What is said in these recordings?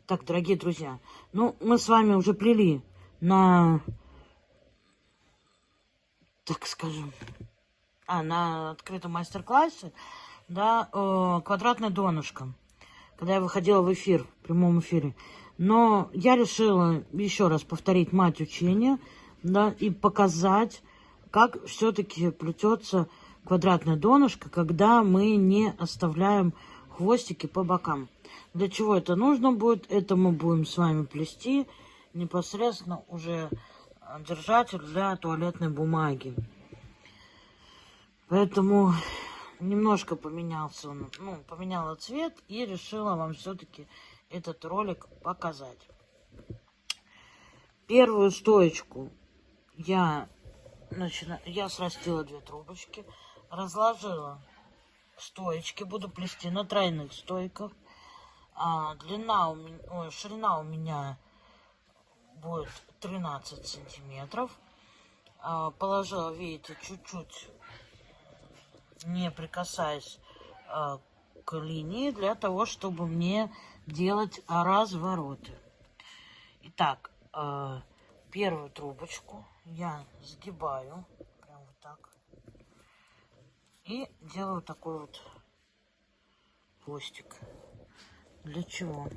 Так, дорогие друзья, ну, мы с вами уже плели на, так скажем, на открытом мастер-классе, да, квадратное донышко, когда я выходила в эфир, в прямом эфире. Но я решила еще раз повторить мать учения, да, и показать, как все-таки плетется квадратное донышко, когда мы не оставляем хвостики по бокам. Для чего это нужно будет? Это мы будем с вами плести непосредственно уже держатель для туалетной бумаги. Поэтому немножко поменялся он, поменяла цвет и решила вам все-таки этот ролик показать. Первую стоечку я срастила 2 трубочки, разложила стоечки, буду плести на тройных стойках. Ширина у меня будет 13 сантиметров. Положила, видите, чуть-чуть, не прикасаясь к линии, для того, чтобы мне делать развороты. Итак, первую трубочку я сгибаю, прям вот так, и делаю такой вот хвостик. Для чего?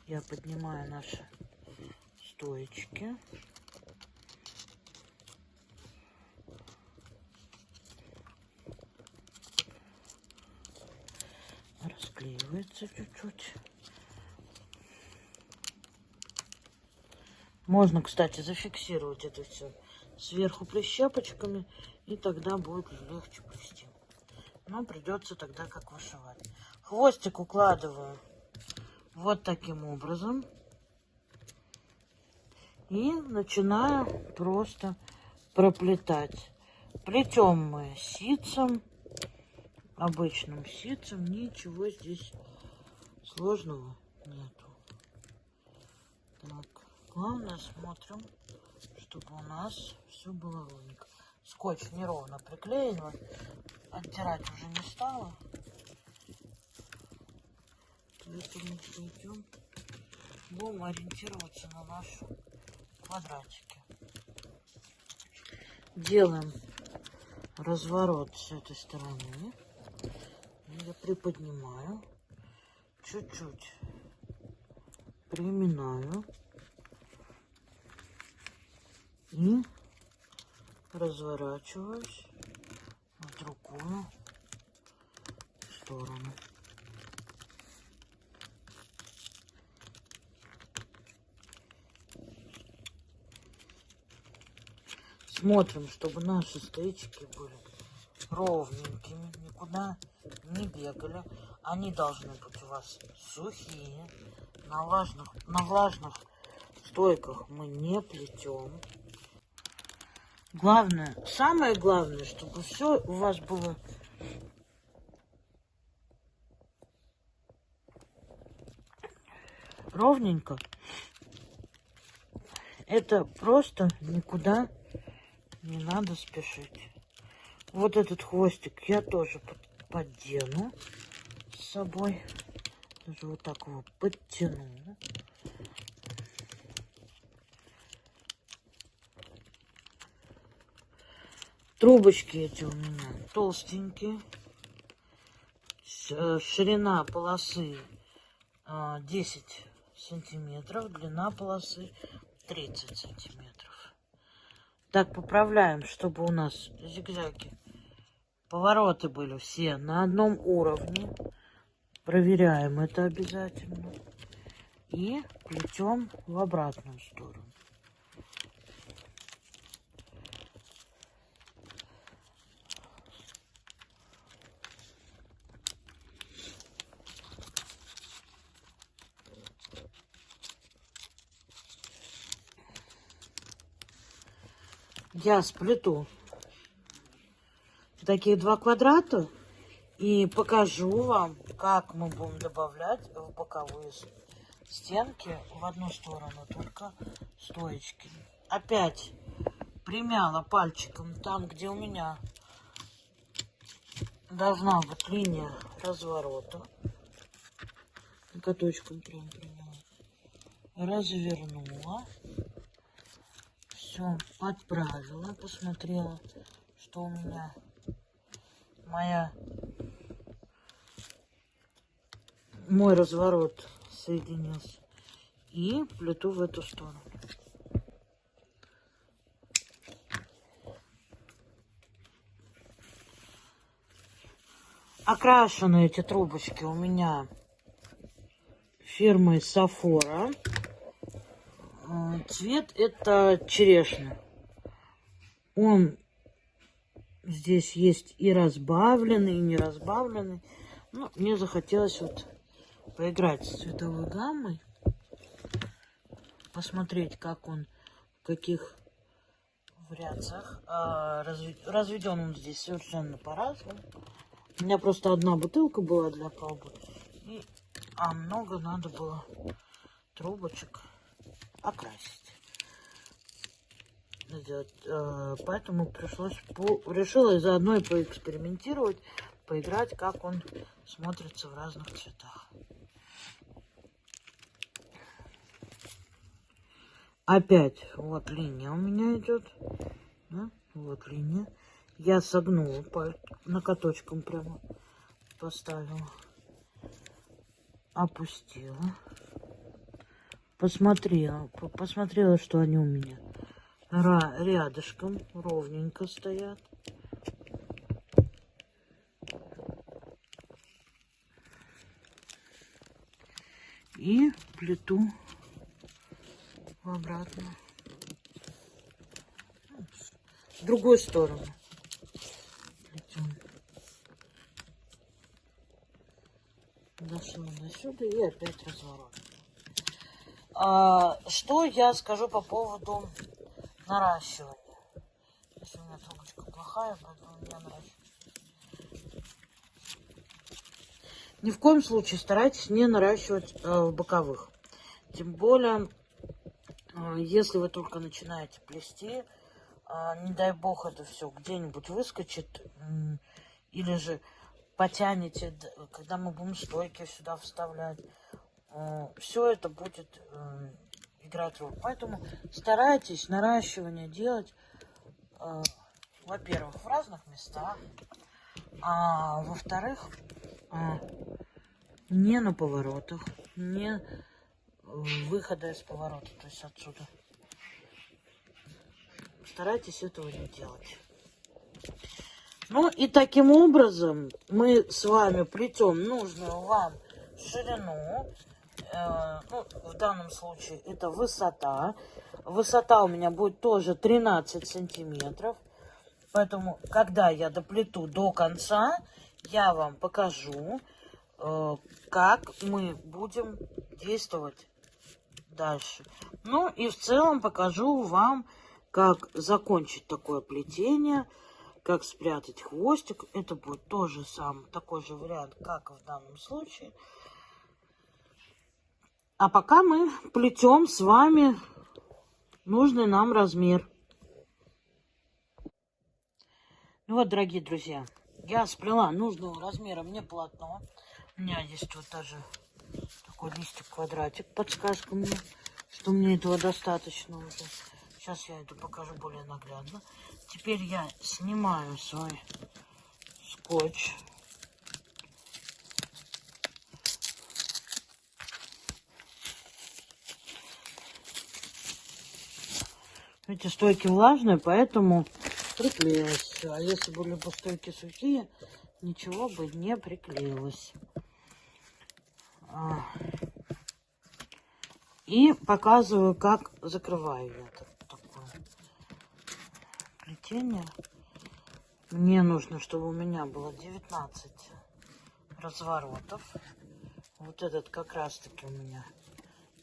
Я поднимаю наши стоечки. Расклеивается чуть-чуть. Можно, кстати, зафиксировать это все сверху прищепочками, и тогда будет легче плести. Но придется тогда как вышивать. Хвостик укладываю вот таким образом. И начинаю просто проплетать. Плетем мы ситцем, обычным ситцем. Ничего здесь сложного нету. Так, главное смотрим, чтобы у нас все было ровненько. Скотч неровно приклеен, оттирать уже не стала. Поэтому идем, будем ориентироваться на наши квадратики. Делаем разворот с этой стороны. Я приподнимаю, чуть-чуть приминаю и разворачиваюсь в другую сторону. Смотрим, чтобы наши стоечки были ровненькими, никуда не бегали. Они должны быть у вас сухие. На влажных стойках мы не плетем. Главное, самое главное, чтобы все у вас было ровненько. Это просто никуда не надо спешить. Вот этот хвостик я тоже поддену с собой. Даже вот так его подтяну. Трубочки эти у меня толстенькие. Ширина полосы 10 сантиметров, длина полосы 30 сантиметров. Так, поправляем, чтобы у нас зигзаги, повороты были все на одном уровне. Проверяем это обязательно. И плетем в обратную сторону. Я сплету такие 2 квадрата и покажу вам, как мы будем добавлять в боковые стенки в одну сторону только стоечки. Опять примяла пальчиком там, где у меня должна быть линия разворота. Ноготочком прям примяла. развернула, все подправила, посмотрела, что у меня мой разворот соединился, и плету в эту сторону. Окрашены эти трубочки у меня фирмой Сафора. Цвет это черешня. Он здесь есть и разбавленный, и не разбавленный. Ну, мне захотелось вот поиграть с цветовой гаммой. Посмотреть, как он, в каких вариациях. Разведен он здесь совершенно по-разному. У меня просто одна бутылка была для пробы. А много надо было трубочек окрасить. Поэтому решила заодно и поэкспериментировать, поиграть, как он смотрится в разных цветах. Опять вот линия у меня идет. Да? Вот линия. Я согнула накаточком прямо поставила. Опустила. Посмотрела, что они у меня рядышком ровненько стоят. И плету в обратную. В другую сторону. Дошла до сюда и опять разворот. Что я скажу по поводу наращивания? Если у меня трубочка плохая, поэтому я наращиваю. Ни в коем случае старайтесь не наращивать в боковых. Тем более, если вы только начинаете плести, не дай бог это все где-нибудь выскочит, или же потянете, когда мы будем стойки сюда вставлять. Все это будет играть роль. Поэтому старайтесь наращивание делать, во-первых, в разных местах, а во-вторых, не на поворотах, не выхода из поворота, то есть отсюда. Старайтесь этого не делать. Ну и таким образом мы с вами плетем нужную вам ширину. Ну, в данном случае это высота. Высота у меня будет тоже 13 сантиметров. Поэтому, когда я доплету до конца, я вам покажу, как мы будем действовать дальше. Ну и в целом покажу вам, как закончить такое плетение, как спрятать хвостик. Это будет тоже такой же вариант, как в данном случае. А пока мы плетем с вами нужный нам размер. Ну вот, дорогие друзья, я сплела нужного размера мне полотно. У меня есть вот даже такой листик-квадратик, подсказка мне, что мне этого достаточно уже. Сейчас я это покажу более наглядно. Теперь я снимаю свой скотч. Эти стойки влажные, поэтому приклеилось все. А если были бы стойки сухие, ничего бы не приклеилось. И показываю, как закрываю я такое плетение. Мне нужно, чтобы у меня было 19 разворотов. Вот этот как раз таки у меня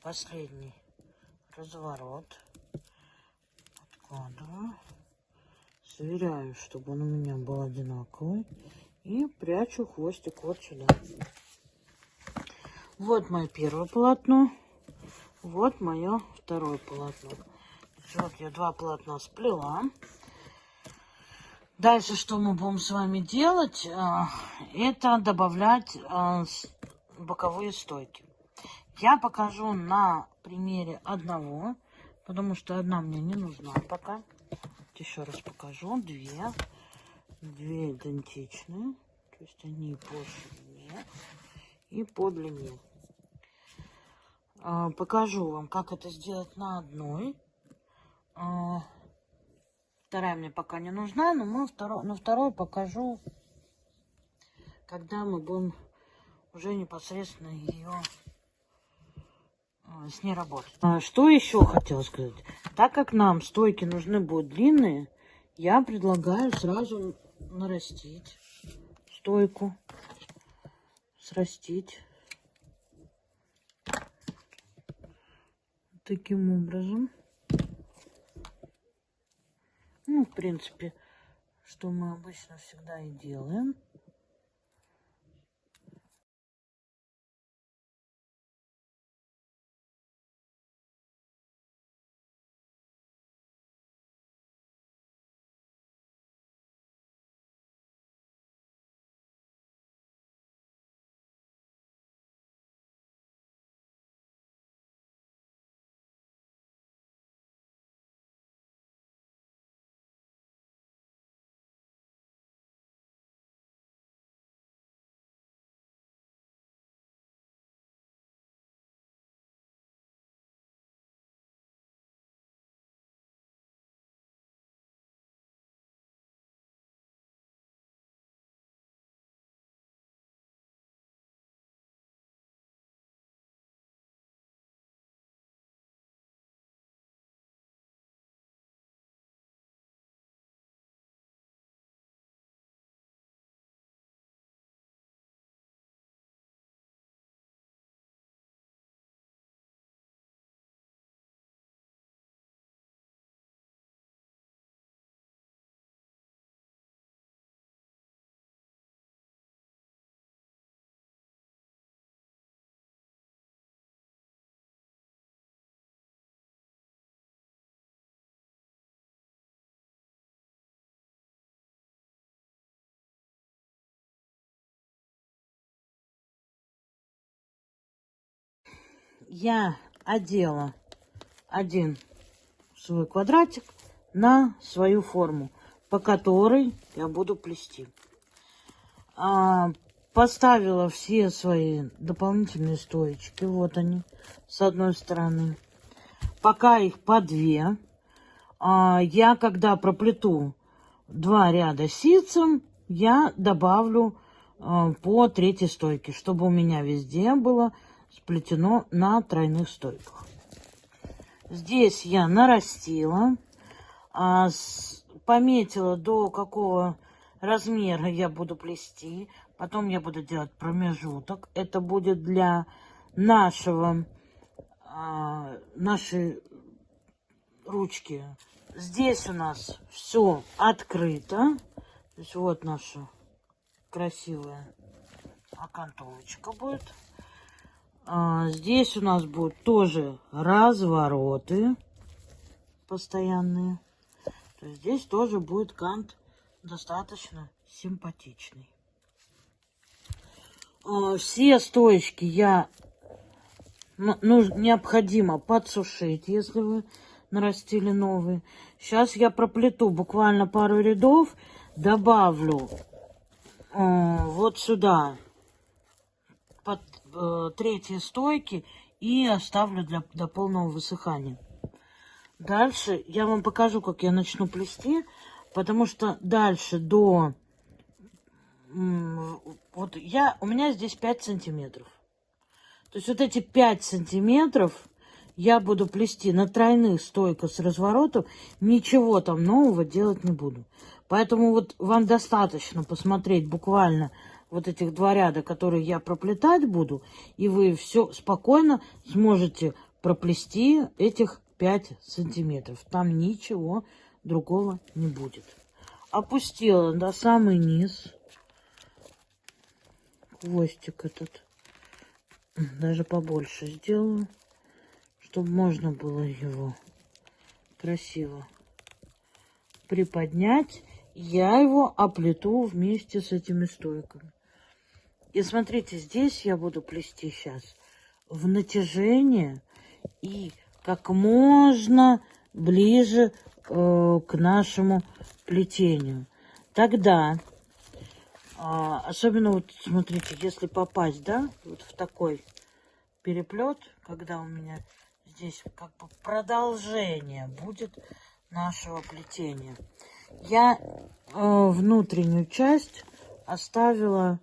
последний разворот. Откладываю. Сверяю, чтобы он у меня был одинаковый. И прячу хвостик вот сюда. Вот мое первое полотно. Вот мое второе полотно. Вот я два полотна сплела. Дальше что мы будем с вами делать? Это добавлять боковые стойки. Я покажу на примере одного, потому что одна мне не нужна пока. Еще раз покажу. Две идентичные. То есть они по ширине и по длине. Покажу вам, как это сделать на одной. Вторая мне пока не нужна, но на второй покажу, когда мы будем уже непосредственно ее с ней работать. Что еще хотела сказать? Так как нам стойки нужны будут длинные, я предлагаю сразу нарастить стойку. Срастить. Таким образом. Ну, в принципе, что мы обычно всегда и делаем. Я одела один свой квадратик на свою форму, по которой я буду плести. Поставила все свои дополнительные стоечки. Вот они, с одной стороны. Пока их по две. Я, когда проплету 2 ряда ситцем, я добавлю по 3-й стойке, чтобы у меня везде было сплетено на тройных стойках. Здесь я нарастила, пометила, до какого размера я буду плести. Потом я буду делать промежуток. Это будет для нашей ручки. Здесь у нас все открыто. То есть вот наша красивая окантовочка будет. Здесь у нас будут тоже развороты постоянные. То есть здесь тоже будет кант достаточно симпатичный. Все стоечки необходимо подсушить, если вы нарастили новые. Сейчас я проплету буквально пару рядов, добавлю вот сюда под 3-й стойки и оставлю до полного высыхания. Дальше я вам покажу, как я начну плести, потому что дальше у меня здесь 5 сантиметров. То есть вот эти 5 сантиметров я буду плести на тройных стойках с разворотом, ничего там нового делать не буду. Поэтому вот вам достаточно посмотреть буквально вот этих 2 ряда, которые я проплетать буду, и вы все спокойно сможете проплести этих 5 сантиметров. Там ничего другого не будет. Опустила до самый низ хвостик этот. Даже побольше сделаю, чтобы можно было его красиво приподнять. Я его оплету вместе с этими стойками. И смотрите, здесь я буду плести сейчас в натяжение и как можно ближе к нашему плетению. Тогда, особенно вот смотрите, если попасть, да, вот в такой переплет, когда у меня здесь как бы продолжение будет нашего плетения, я внутреннюю часть оставила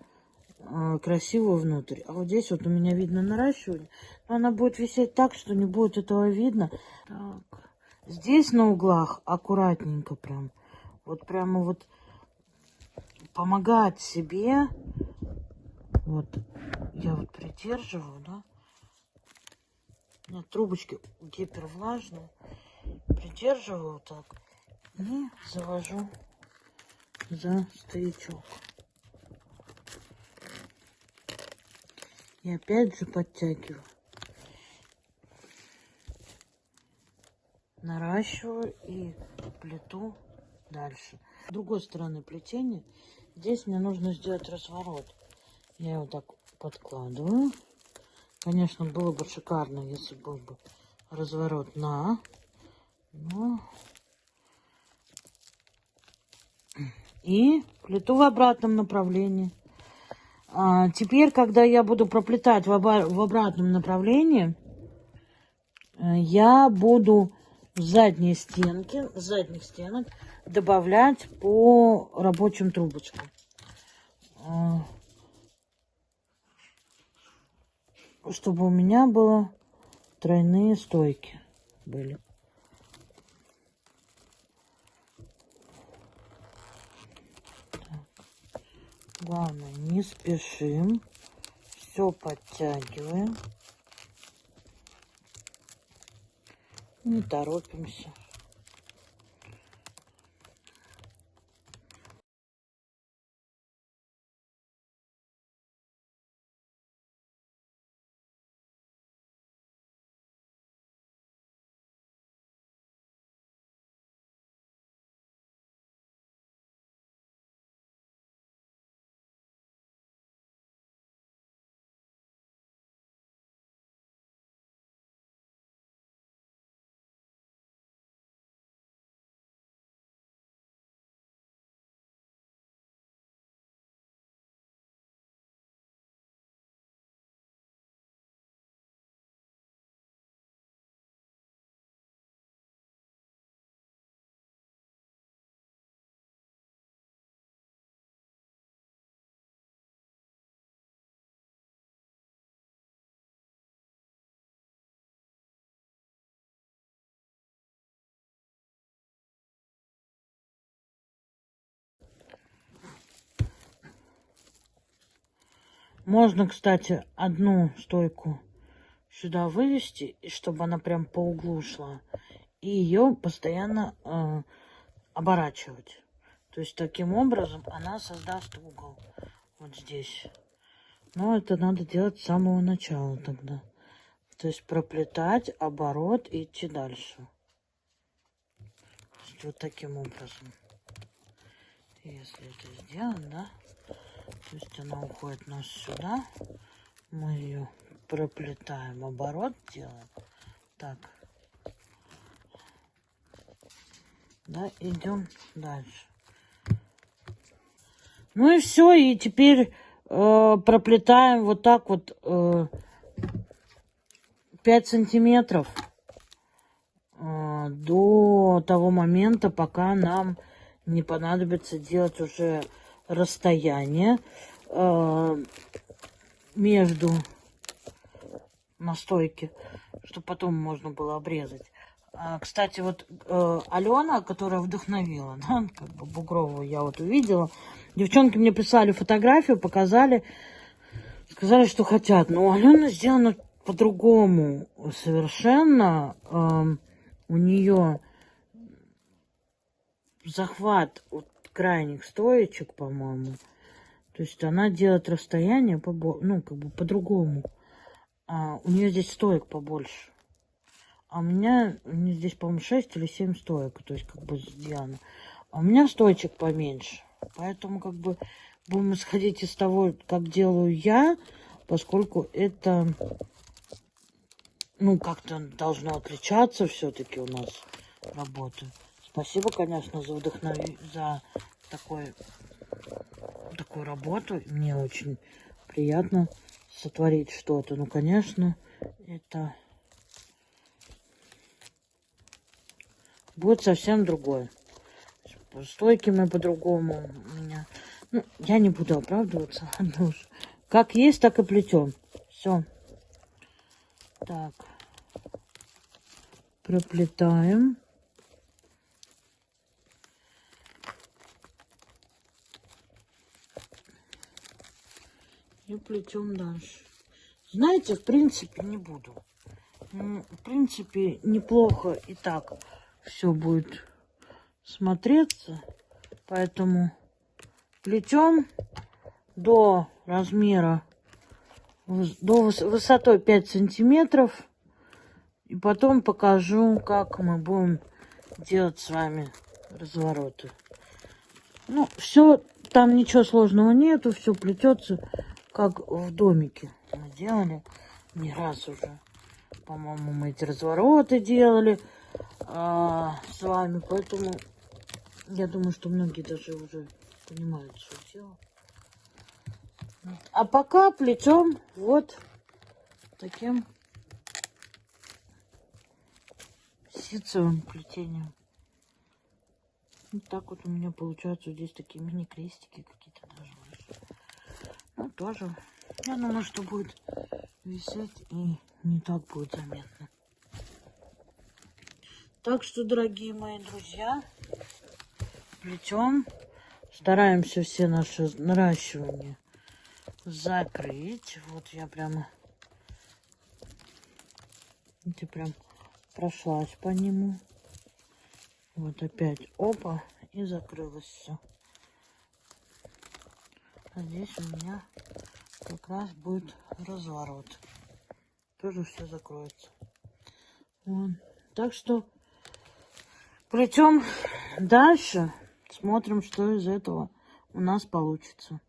красиво внутрь. А вот здесь вот у меня видно наращивание. Но она будет висеть так, что не будет этого видно. Так. Здесь на углах аккуратненько прям. Вот прямо вот помогать себе. Вот я вот придерживаю, да. У меня трубочки гипервлажные. Придерживаю вот так. И завожу за стоячок. И опять же подтягиваю. Наращиваю и плету дальше. С другой стороны плетения, здесь мне нужно сделать разворот. Я его так подкладываю. Конечно, было бы шикарно, если был бы разворот но и плету в обратном направлении. Теперь, когда я буду проплетать в обратном направлении, я буду с задних стенок добавлять по рабочим трубочкам. Чтобы у меня было тройные стойки были. Так. Главное, не спешим. Все подтягиваем. Не торопимся. Можно, кстати, одну стойку сюда вывести, и чтобы она прям по углу шла, и ее постоянно оборачивать. То есть таким образом она создаст угол вот здесь. Но это надо делать с самого начала тогда. То есть проплетать оборот и идти дальше. То есть вот таким образом. Если это сделать, да, то есть она уходит у нас сюда. Мы ее проплетаем, оборот делаем. Так. Да, идем дальше. Ну и все, и теперь проплетаем вот так вот 5 сантиметров до того момента, пока нам не понадобится делать уже расстояние между настойки, чтобы потом можно было обрезать. Кстати, вот Алена, которая вдохновила, да, как бы Бугрову я вот увидела. Девчонки мне прислали фотографию, показали, сказали, что хотят. Но у Алены сделано по-другому совершенно. У нее захват от крайних стоечек, по-моему. То есть она делает расстояние ну, как бы по-другому. У нее здесь стоек побольше. А у меня здесь, по-моему, 6 или 7 стоек. То есть как бы сделано. А у меня стоечек поменьше. Поэтому как бы будем исходить из того, как делаю я, поскольку это ну, как-то должно отличаться все-таки у нас работа. Спасибо, конечно, за вдохновение, за такую работу. Мне очень приятно сотворить что-то. Ну, конечно, это будет совсем другое. Стойки мы по-другому у меня. Ну, я не буду оправдываться. Ладно уж. Как есть, так и плетем. Все. Так. Проплетаем. И плетем дальше. Знаете, в принципе, не буду. В принципе, неплохо и так все будет смотреться. Поэтому плетем до размера, до высотой 5 сантиметров. И потом покажу, как мы будем делать с вами развороты. Ну, все, там ничего сложного нету, все плетется, как в домике мы делали не раз уже. По-моему, мы эти развороты делали с вами, поэтому я думаю, что многие даже уже понимают, что делать. А пока плетем вот таким ситцевым плетением. Вот так вот у меня получаются здесь такие мини-крестики какие-то даже выше. Ну, тоже. Я думаю, что будет висеть и не так будет заметно. Так что, дорогие мои друзья, плетем. Стараемся все наши наращивания закрыть. Вот я прям прошлась по нему. Вот опять опа, и закрылось все. А здесь у меня как раз будет разворот. Тоже все закроется. Вот. Так что плетем дальше. Смотрим, что из этого у нас получится.